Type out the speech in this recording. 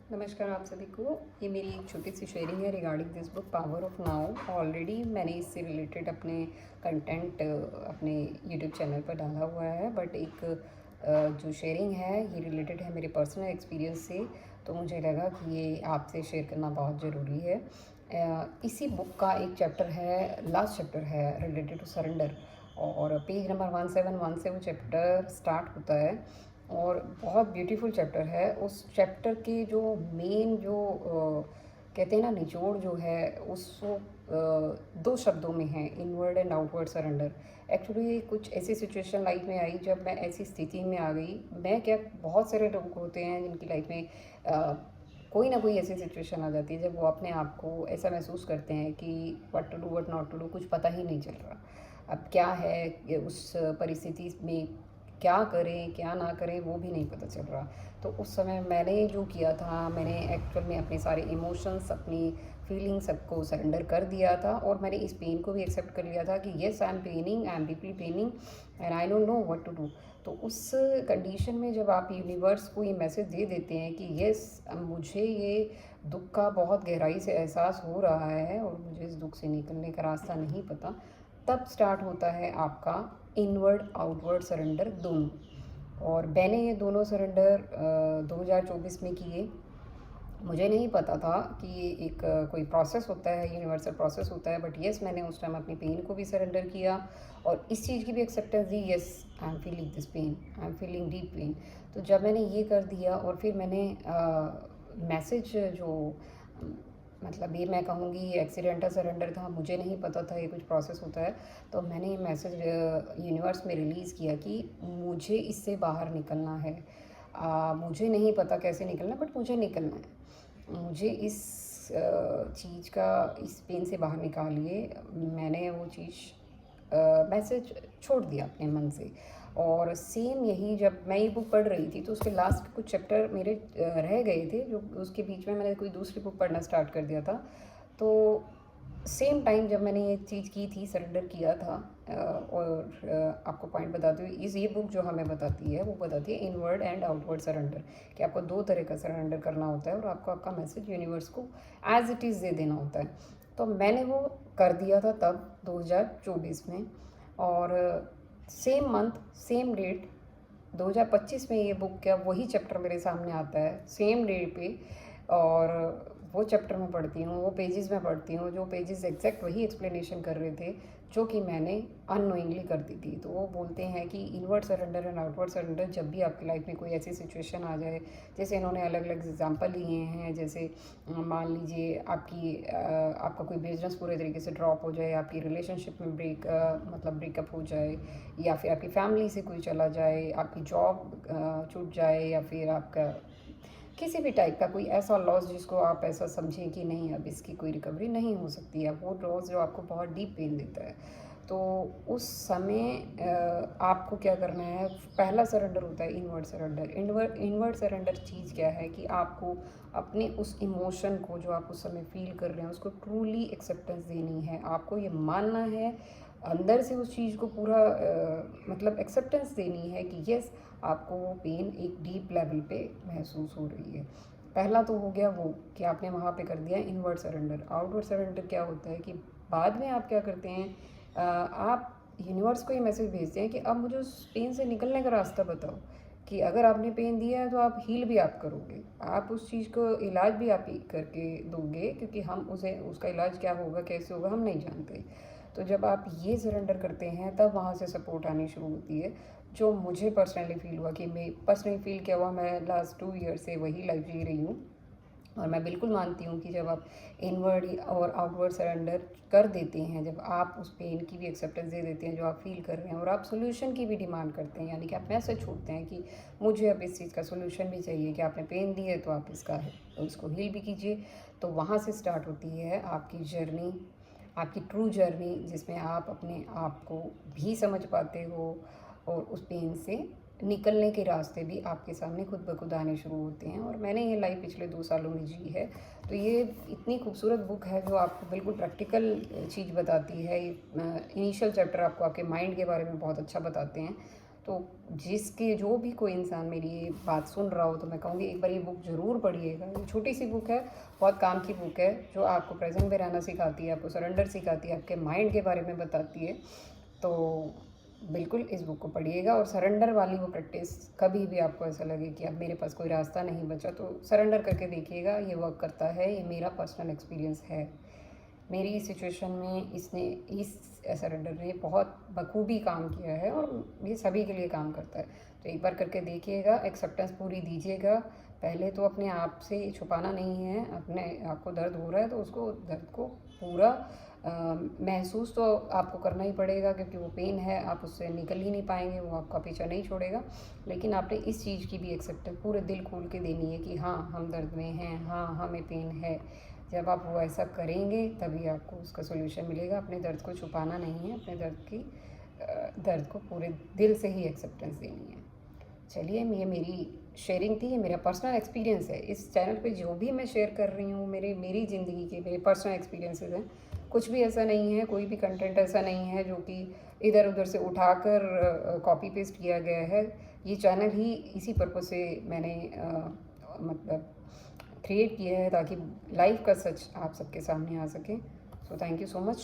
नमस्कार आप सभी को। ये मेरी एक छोटी सी शेयरिंग है regarding this book power of now. Already मैंने इससे रिलेटेड अपने कंटेंट अपने यूट्यूब चैनल पर डाला हुआ है, बट एक जो शेयरिंग है ये रिलेटेड है मेरे पर्सनल एक्सपीरियंस से, तो मुझे लगा कि ये आपसे शेयर करना बहुत ज़रूरी है। इसी बुक का एक चैप्टर है, लास्ट चैप्टर है रिलेटेड टू सरेंडर, और पेज नंबर 171 से वो चैप्टर स्टार्ट होता है और बहुत ब्यूटीफुल चैप्टर है। उस चैप्टर के जो मेन जो कहते हैं ना निचोड़ जो है उसको दो शब्दों में है, inward and outward surrender. Actually कुछ ऐसी सिचुएशन लाइफ में आई जब मैं ऐसी स्थिति में आ गई। मैं क्या, बहुत सारे लोग होते हैं जिनकी लाइफ में कोई ना कोई ऐसी सिचुएशन आ जाती है जब वो अपने आप को ऐसा महसूस करते हैं कि what to do what not to do, कुछ पता ही नहीं चल रहा अब क्या है उस परिस्थिति में, क्या करें क्या ना करें वो भी नहीं पता चल रहा। तो उस समय मैंने जो किया था, मैंने एक्चुअल में अपने सारे इमोशंस, अपनी फीलिंग्स सबको सरेंडर कर दिया था, और मैंने इस पेन को भी एक्सेप्ट कर लिया था कि yes I am paining, I am deeply paining and I don't know what to do. तो उस कंडीशन में जब आप यूनिवर्स को ये मैसेज दे देते हैं कि येस मुझे ये दुख का बहुत गहराई से एहसास हो रहा है और मुझे इस दुख से निकलने का रास्ता नहीं पता, तब स्टार्ट होता है आपका इनवर्ड आउटवर्ड सरेंडर दोनों। और मैंने ये दोनों सरेंडर 2024 में किए। मुझे नहीं पता था कि ये एक कोई प्रोसेस होता है, यूनिवर्सल प्रोसेस होता है, बट येस मैंने उस टाइम अपनी पेन को भी सरेंडर किया और इस चीज़ की भी एक्सेप्टेंस दी, yes I am feeling this pain, I am feeling deep pain. तो जब मैंने ये कर दिया और फिर मैंने मैसेज जो मतलब ये मैं कहूँगी ये एक्सीडेंटल सरेंडर था, मुझे नहीं पता था ये कुछ प्रोसेस होता है। तो मैंने ये मैसेज यूनिवर्स में रिलीज़ किया कि मुझे इससे बाहर निकलना है। मुझे नहीं पता कैसे निकलना, बट मुझे निकलना है। मुझे इस चीज़ का, इस पेन से बाहर निकालिए। मैंने वो चीज़ मैसेज छोड़ दिया अपने मन से। और सेम यही जब मैं ये बुक पढ़ रही थी तो उसके लास्ट कुछ चैप्टर मेरे रह गए थे, जो उसके बीच में मैंने कोई दूसरी बुक पढ़ना स्टार्ट कर दिया था। तो सेम टाइम जब मैंने ये चीज़ की थी, सरेंडर किया था, और आपको पॉइंट बताती हूँ, इस ये बुक जो हमें बताती है वो बताती है इनवर्ड एंड आउटवर्ड सरेंडर, कि आपको दो तरह का सरेंडर करना होता है और आपको आपका मैसेज यूनिवर्स को एज इट इज़ दे देना होता है। तो मैंने वो कर दिया था तब 2024 में, और सेम मंथ सेम डेट 2025 में ये बुक का वही चैप्टर मेरे सामने आता है सेम डे पे। और वो चैप्टर में पढ़ती हूँ, वो पेजेस में पढ़ती हूँ, जो पेजेस एग्जैक्ट वही एक्सप्लेनेशन कर रहे थे जो कि मैंने अननोइंगली कर दी थी। तो वो बोलते हैं कि inward surrender and outward surrender, जब भी आपकी लाइफ में कोई ऐसी सिचुएशन आ जाए, जैसे इन्होंने अलग अलग एग्जांपल लिए हैं, जैसे मान लीजिए आपका कोई बिजनेस पूरे तरीके से ड्रॉप हो जाए, आपकी रिलेशनशिप में मतलब ब्रेकअप हो जाए, या फिर आपकी फैमिली से कोई चला जाए, आपकी जॉब छूट जाए, या फिर आपका किसी भी टाइप का कोई ऐसा लॉस जिसको आप ऐसा समझें कि नहीं अब इसकी कोई रिकवरी नहीं हो सकती है, वो लॉस जो आपको बहुत डीप पेन देता है। तो उस समय आपको क्या करना है, पहला सरेंडर होता है इनवर्ड सरेंडर। इनवर्ड सरेंडर चीज़ क्या है कि आपको अपने उस इमोशन को जो आप उस समय फील कर रहे हैं उसको ट्रूली एक्सेप्टेंस देनी है। आपको ये मानना है अंदर से, उस चीज़ को पूरा मतलब एक्सेप्टेंस देनी है कि यस आपको वो पेन एक डीप लेवल पे महसूस हो रही है। पहला तो हो गया वो कि आपने वहाँ पे कर दिया इनवर्ड सरेंडर। आउटवर्ड सरेंडर क्या होता है कि बाद में आप क्या करते हैं, आप यूनिवर्स को ये मैसेज भेजते हैं कि अब मुझे उस पेन से निकलने का रास्ता बताओ, कि अगर आपने पेन दिया है तो आप हील भी आप करोगे, आप उस चीज़ को इलाज भी आप ही करके दोगे, क्योंकि हम उसे उसका इलाज क्या होगा कैसे होगा हम नहीं जानते। तो जब आप ये सरेंडर करते हैं तब वहाँ से सपोर्ट आनी शुरू होती है। जो मुझे पर्सनली फ़ील हुआ, कि मैं पर्सनली फ़ील क्या हुआ, मैं लास्ट 2 ईयर से वही लाइफ जी रही हूँ। और मैं बिल्कुल मानती हूँ कि जब आप इनवर्ड और आउटवर्ड सरेंडर कर देते हैं, जब आप उस पेन की भी एक्सेप्टेंस दे देते हैं जो आप फील कर रहे हैं, और आप सोल्यूशन की भी डिमांड करते हैं, यानी कि आप मैसेज छोड़ते हैं कि मुझे अब इस चीज़ का सोल्यूशन भी चाहिए, कि आपने पेन दी है तो आप इसको हील भी कीजिए। तो वहाँ से स्टार्ट होती है आपकी जर्नी, आपकी ट्रू जर्नी, जिसमें आप अपने आप को भी समझ पाते हो और उस पेन से निकलने के रास्ते भी आपके सामने खुद ब खुद आने शुरू होते हैं। और मैंने ये लाइफ पिछले 2 सालों में जी है। तो ये इतनी खूबसूरत बुक है जो आपको बिल्कुल प्रैक्टिकल चीज़ बताती है। इनिशियल चैप्टर आपको आपके माइंड के बारे में बहुत अच्छा बताते हैं। तो जिसके जो भी कोई इंसान मेरी ये बात सुन रहा हो तो मैं कहूँगी एक बार ये बुक ज़रूर पढ़िएगा। ये छोटी सी बुक है, बहुत काम की बुक है, जो आपको प्रेजेंट में रहना सिखाती है, आपको सरेंडर सिखाती है, आपके माइंड के बारे में बताती है। तो बिल्कुल इस बुक को पढ़िएगा। और सरेंडर वाली वो प्रैक्टिस, कभी भी आपको ऐसा लगे कि अब मेरे पास कोई रास्ता नहीं बचा तो सरेंडर करके देखिएगा, ये वर्क करता है। ये मेरा पर्सनल एक्सपीरियंस है। मेरी सिचुएशन में इस सरेंडर ने बहुत बखूबी काम किया है और ये सभी के लिए काम करता है। तो एक बार करके देखिएगा, एक्सेप्टेंस पूरी दीजिएगा। पहले तो अपने आप से छुपाना नहीं है, अपने आपको दर्द हो रहा है तो उसको दर्द को पूरा महसूस तो आपको करना ही पड़ेगा, क्योंकि वो पेन है, आप उससे निकल ही नहीं पाएंगे, वो आपका पीछा नहीं छोड़ेगा। लेकिन आपने इस चीज़ की भी एक्सेप्टेंस पूरे दिल खोल के देनी है कि हाँ हम दर्द में हैं, हाँ हमें पेन है। जब आप वो ऐसा करेंगे तभी आपको उसका सोल्यूशन मिलेगा। अपने दर्द को छुपाना नहीं है, अपने दर्द को पूरे दिल से ही एक्सेप्टेंस देनी है। चलिए, ये मेरी शेयरिंग थी, ये मेरा पर्सनल एक्सपीरियंस है। इस चैनल पे जो भी मैं शेयर कर रही हूँ मेरी ज़िंदगी के मेरे पर्सनल एक्सपीरियंसेस हैं। कुछ भी ऐसा नहीं है, कोई भी कंटेंट ऐसा नहीं है जो कि इधर उधर से उठाकर कॉपी पेस्ट किया गया है। ये चैनल ही इसी पर्पज़ से मैंने मतलब क्रिएट किया है, ताकि लाइफ का सच आप सबके सामने आ सके। So thank you so much.